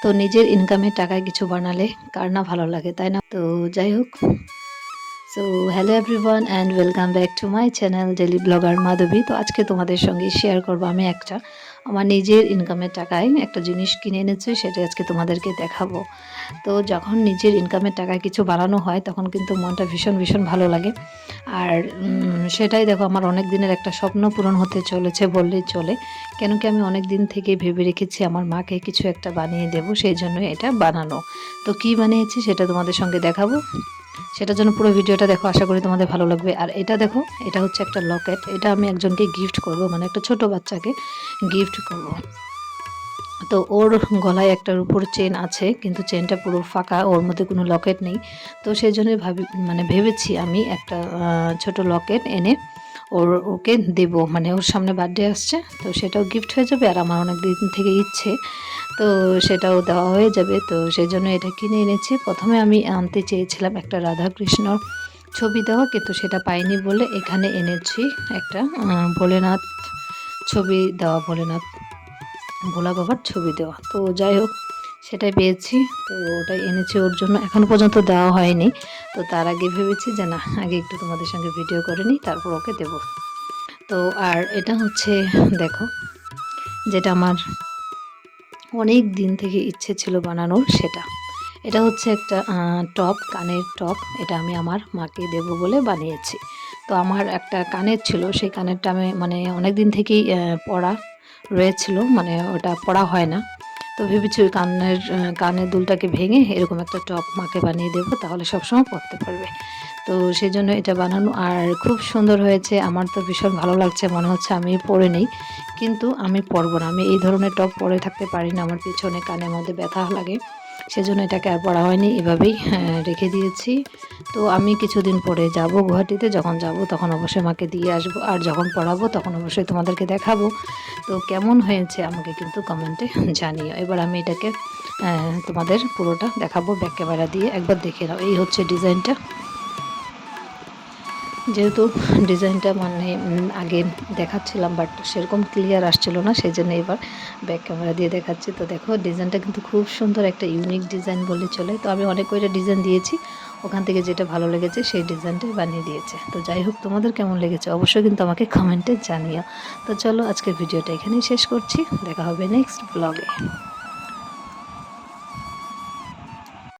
তো নিজের ইনকামের টাকায় কিছু বানালে কার না ভালো লাগে, তাই না? তো যাই হোক, so hello everyone and welcome back to my channel daily blogger Madhavi. তো আজকে তোমাদের সঙ্গে শেয়ার করব আমি আমার নিজের ইনকামের টাকায় একটা জিনিস কিনে এনেছি, সেটা আজকে তোমাদেরকে দেখাবো। তো যখন নিজের ইনকামের টাকায় কিছু বানানো হয় তখন কিন্তু মনটা ভীষণ ভীষণ ভালো লাগে। আর সেটাই দেখো, আমার অনেক দিনের একটা স্বপ্ন পূরণ হতে চলেছে বললেই চলে। কেন কি, আমি অনেক দিন থেকে ভেবে রেখেছি আমার মাকে কিছু একটা বানিয়ে দেবো, সেই জন্য এটা বানানো। তো কি বানিয়েছি সেটা তোমাদের সঙ্গে দেখাবো, সেটার জন্য পুরো ভিডিওটা দেখো, আশা করি তোমাদের ভালো লাগবে। আর এটা দেখো, এটা হচ্ছে একটা লকেট, এটা আমি একজনকে গিফট করব, মানে একটা ছোট বাচ্চাকে গিফট করব। তো ওর গলায় একটার উপর চেন আছে, কিন্তু চেনটা পুরো ফাঁকা, ওর মধ্যে কোনো লকেট নেই। তো সেই জন্যই ভেবেছি আমি একটা ছোট লকেট এনে ওকে দেব, মানে ওর সামনে বার্থডে আসছে, তো সেটাও গিফট হয়ে যাবে। আর আমার অনেক দিন থেকে ইচ্ছে, তো সেটাও দেওয়া হয়ে যাবে। তো সেই জন্য এটা কিনে এনেছি। প্রথমে আমি আনতে চেয়েছিলাম একটা রাধা কৃষ্ণর ছবি দেওয়া, কিন্তু সেটা পাইনি বলে এখানে এনেছি একটা ভোলেনাথ ছবি দেওয়া, ভোলা বাবার ছবি দেওয়া। তো যাই হোক, সেটাই পেয়েছি, তো ওটাই এনেছি ওর জন্য। এখনও পর্যন্ত দেওয়া হয়নি। তো তার আগে ভেবেছি যে না, আগে একটু তোমাদের সঙ্গে ভিডিও করে নিই, তারপর ওকে দেব। তো আর এটা হচ্ছে, দেখো, যেটা আমার অনেক দিন থেকে ইচ্ছে ছিল বানানোর, এটা হচ্ছে একটা টপ, কানের টপ। এটা আমি আমার মাকে দেব বলে বানিয়েছি। তো আমার একটা কানের ছিল, সেই কানেরটা আমি মানে অনেক দিন থেকেই পরা রয়েছিল, মানে ওটা পরা হয় না। তো ভেবেছি ওই কানের দুলটাকে ভেঙে এরকম একটা টপ মাকে বানিয়ে দেবো, তাহলে সবসময় পরতে পারবে। তো সেই জন্য এটা বানানো, আর খুব সুন্দর হয়েছে। আমার তো ভীষণ ভালো লাগছে, মনে হচ্ছে আমি পরে নেই, কিন্তু আমি পরবো না। আমি এই ধরনের টপ পরে থাকতে পারি না, আমার পিছনে কানের মধ্যে ব্যথা লাগে, সেজন্য এটাকে আর পরা হয়নি, এভাবেই রেখে দিয়েছি। তো আমি কিছুদিন পরে যাব গুয়াহাটিতে, যখন যাব তখন অবশ্যই মাকে দিয়ে আসবো, আর যখন পড়াবো তখন অবশ্যই তোমাদেরকে দেখাবো। তো কেমন হয়েছে আমাকে কিন্তু কমেন্টে জানিও। এবার আমি এটাকে তোমাদের পুরোটা দেখাবো ব্যাক ক্যামেরা দিয়ে, একবার দেখে নাও। এই হচ্ছে ডিজাইনটা। যেহেতু ডিজাইনটা মানে আগে দেখাচ্ছিলাম, বাট সেরকম ক্লিয়ার আসছিল না, সেই জন্য এবার ব্যাক ক্যামেরা দিয়ে দেখাচ্ছি। তো দেখো, ডিজাইনটা কিন্তু খুব সুন্দর, একটা ইউনিক ডিজাইন বলে চলে। তো আমি অনেক কয়টা ডিজাইন দিয়েছি, ওখান থেকে যেটা ভালো লেগেছে সেই ডিজাইনটাই বানিয়ে দিয়েছে। তো যাই হোক, তোমাদের কেমন লেগেছে অবশ্যই কিন্তু আমাকে কমেন্টে জানিও। তো চলো, আজকের ভিডিওটা এখানেই শেষ করছি, দেখা হবে নেক্সট ব্লগে।